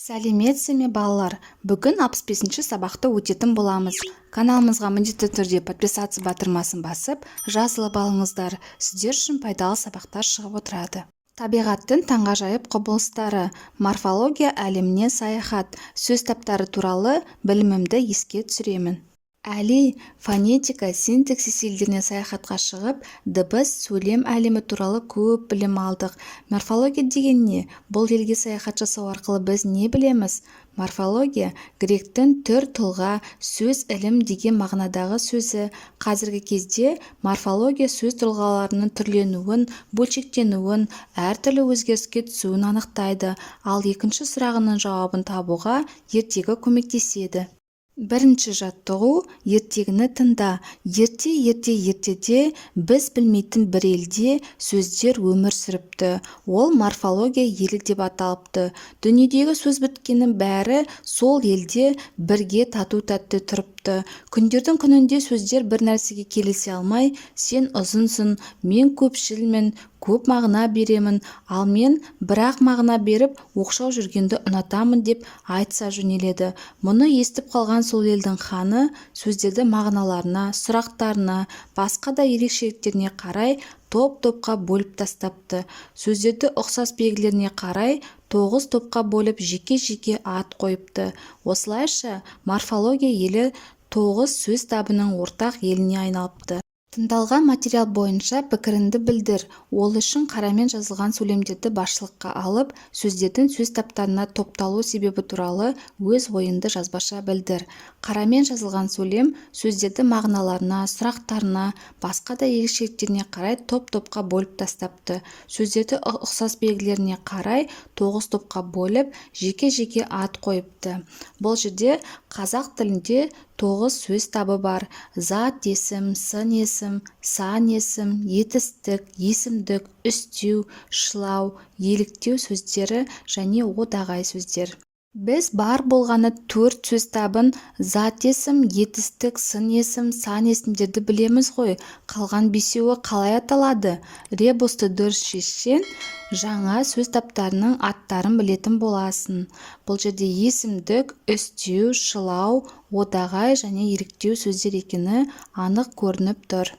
Сәлеметсіз ме балалар? Бүгін 65-ші сабақты өтетін боламыз. Каналымызға міндетті түрде подписаться батырмасын басып, жазылып алыңыздар. Сіздер үшін пайдалы сабақтар шығып отырады. Табиғаттың таңғажайып құбылыстары, морфология әлеміне саяхат, сөз таптары туралы білімімді еске түсіремін. Әли фонетика, синтаксис елдеріне саяхатқа шығып, дыбыс, сөйлем әлемі туралы көп білім алдық. Морфология деген не? Бұл елге саяхат жасау арқылы біз не білеміз? Морфология гректің түр, тұлға, сөз, ілім деген мағынадағы сөзі. Қазіргі кезде морфология сөз тұлғаларының түрленуін, бөлшектенуін, әртүрлі өзгеріске түсуін анықтайды. Ал екінші сұрағының жауабын табуға ертегі көмектеседі. Бірінші жаттығу: ертегіні тыңда. Ертеде біз білмейтін бір елде сөздер өмір сүріпті. Ол морфология елі деп аталыпты. Дүниедегі сөз біткеннің бәрі сол елде бірге тату-тәтті тұрыпты. Күндердің күнінде сөздер бір нәрсеге келісе алмай, сен ұзынсың, мен көпшілмін, көп мағына беремін, ал мен бірақ мағына беріп оқшау жүргенді ұнатамын деп айтса жөнеледі. Мұны естіп қалған сол елдің ханы сөздерді мағыналарына, сұрақтарына, басқа да ерекшеліктеріне қарай топ-топқа бөліп тастапты. Сөздерді ұқсас белгілеріне қарай 9 топқа бөліп жеке-жеке ат қойыпты. Осылайша морфология елі 9 сөз табының ортақ еліне айналыпты. Тыңдалған материал бойынша пікіріңді білдір. Ол үшін қарамен жазылған сөйлемдерді басшылыққа алып, сөздердің сөз таптарына топталу себебі туралы өз ойыңды жазбаша білдір. Қарамен жазылған сөйлем сөздерді мағыналарына, сұрақтарына, басқа да ерекшеліктеріне қарай топ-топқа бөліп тастапты. Сөздерді ұқсас белгілеріне қарай 9 топқа бөліп, жеке-жеке ат қойыпты. Бұл жерде қазақ тілінде 9 сөз табы бар. Зат есім, сын есім, сан есім, етістік, есімдік, үстеу, шылау, еліктеу сөздері және одағай сөздер. Біз бар болғаны 4 сөз табын: зат есім, етістік, сын есім, сан есімдерді білеміз ғой. Қалған 5-еуі қалай аталады? Ребусты дұрыс шешсең, жаңа сөз таптарының аттарын білетін боласың. Бұл жерде есімдік, үстеу, шылау, одағай және еліктеу сөздер екені анық көрініп тұр.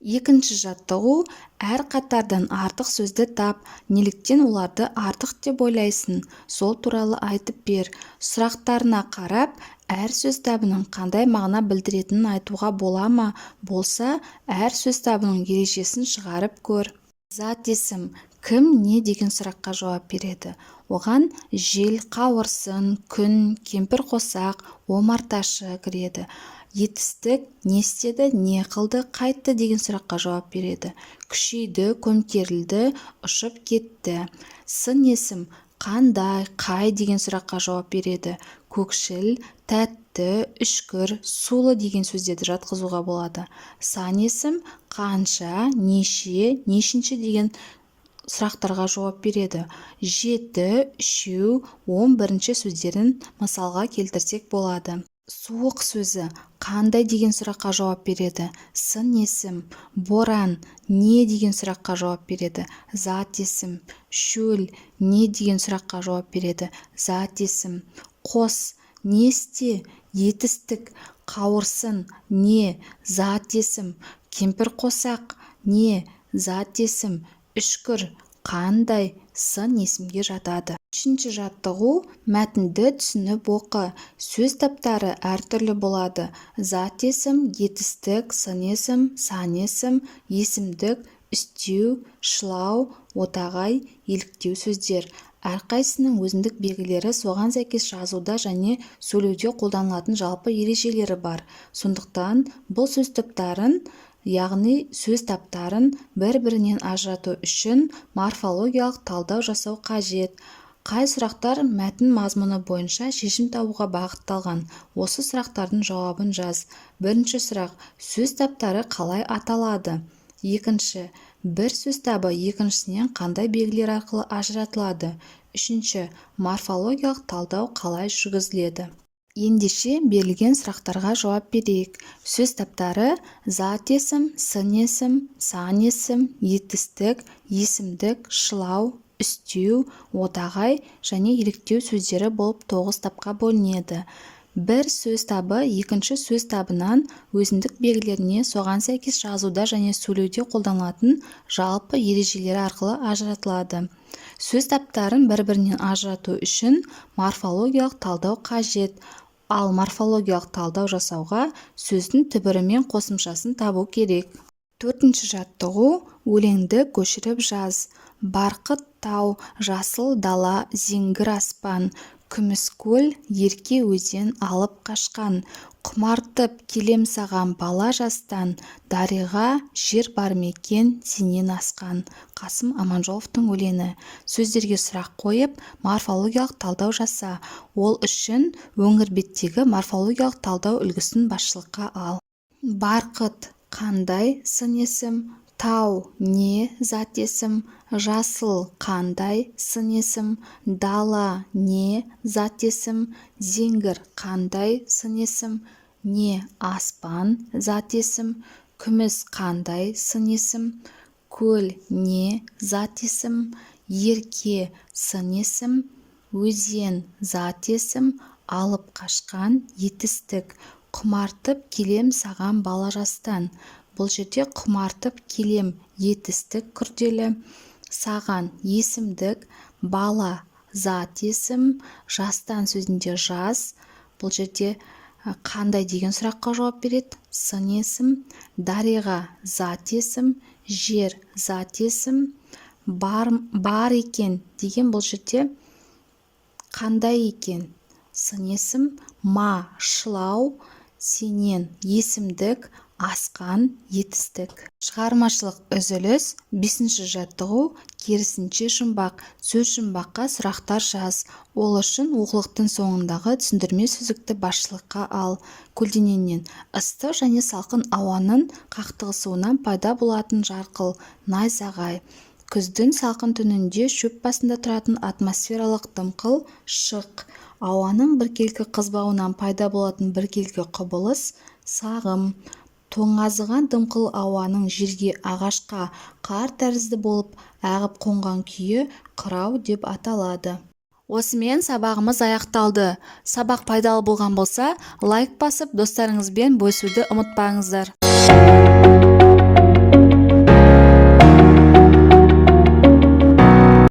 Екінші жаттығу: әр қатардан артық сөзді тап. Неліктен оларды артық деп ойлайсың? Сол туралы айтып бер. Сұрақтарына қарап, әр сөз табының қандай мағына білдіретінін айтуға бола ма? Болса, әр сөз табының ережесін шығарып көр. Зат есім: кім, не деген сұраққа жауап береді. Оған жел, қауырсын, күн, кемпір қосақ, омарташы кіреді. Етістік: не істеді, не қылды, қайтты деген сұраққа жауап береді. Күшейді, көмкерілді, ұшып кетті. Сын есім: қандай, қай деген сұраққа жауап береді. Көкшіл, тәтті, үшкір, сулы деген сөздерді жатқызуға болады. Сан есім: қанша, неше, нешінші деген сұрақтарға жауап береді. 7, үшеу, 11-ші сөздерін мысалға келтірсек болады. Суық сөзі: қандай деген сұраққа жауап береді. Сын есім: боран, не деген сұраққа жауап береді. Зат есім: шөл, не деген сұраққа жауап береді. Зат есім: қос, не істе. Етістік: қауырсын, не. Зат есім: кемпір қосақ, не. Зат есім: үшкір, қандай. Сын есімге жатады. Үшінші жаттығу: мәтінді түсініп оқы. Сөз таптары әртүрлі болады. Зат есім, етістік, сын есім, сан есім, есімдік, үстеу, шылау, одағай, еліктеу сөздер. Әрқайсының өзіндік белгілері, соған сәйкес жазуда және сөйлеуде қолданылатын жалпы ережелері бар. Сондықтан бұл сөз таптарын, яғни сөз таптарын бір-бірінен ажырату үшін морфологиялық талдау жасау қажет. Қай сұрақтар мәтін мазмұны бойынша шешім табуға бағытталған? Осы сұрақтардың жауабын жаз. Бірінші сұрақ: сөз таптары қалай аталады? Екінші: бір сөз табы екіншісінен қандай белгілер арқылы ажыратылады? Үшінші: морфологиялық талдау қалай жүргізіледі? Ендеше берілген сұрақтарға жауап берейік. Сөз таптары: зат есім, сын есім, сан есім, етістік, есімдік, шылау, үстеу, одағай және еліктеу сөздері болып 9 тапқа бөлінеді. Бір сөз табы екінші сөз табынан өзіндік белгілеріне соған сәйкес жазуда және сөйлеуде қолданылатын жалпы ережелері арқылы ажыратылады. Сөз таптарын бір-бірінен ажырату үшін морфологиялық талдау қажет, ал морфологиялық талдау жасауға сөздің түбірі мен қосымшасын табу керек. Төртінші жаттығу: өлеңді көшіріп жаз. Барқыт тау, жасыл дала, зеңгір аспан, күміс көл, ерке өзен алып қашқан. Құмартып келем саған бала жастан, дариға жер бар мекен сенен асқан. Қасым Аманжоловтың өлеңі. Сөздерге сұрақ қойып, морфологиялық талдау жаса. Ол үшін өңір беттегі морфологиялық талдау үлгісін басшылыққа ал. Барқыт қандай сын есім, тау не зат есім, жасыл қандай сын есім, дала не зат есім, зеңгір қандай сын есім, не аспан зат есім, күміс қандай сын есім, көл не зат есім, ерке сын есім, өзен зат есім, алып қашқан етістік. Құмартып келем саған бала жастан. Бұл жерде құмартып келем етістік күрделі, саған есімдік, бала зат есім, жастан сөзінде жас. Бұл жерде қандай деген сұраққа жауап береді. Сын есім, дариға зат есім, жер зат есім, бар екен деген бұл жерде қандай екен. Сын есім, шылау, сенен есімдік, асқан етістік. Шығармашылық үзіліс. Бесінші жаттығу: керісінше жұмбақ. Сөз жұмбаққа сұрақтар жаз. Ол үшін оқулықтың соңындағы түсіндірме сөздікті басшылыққа ал. Көлденеңнен: ыстық және салқын ауаның қақтығысуынан пайда болатын жарқыл, найзағай. Күздің салқын түнінде шөп басында тұратын атмосфералық дымқыл шық. Ауаның біркелкі қызбауынан пайда болатын біркелкі құбылыс сағым. Тоңазыған дымқыл ауаның жерге, ағашқа, қар тәрізді болып ағып қонған күйі қырау деп аталады. Осымен сабағымыз аяқталды. Сабақ пайдалы болған болса, лайк басып, достарыңызбен бөлісуді ұмытпаңыздар.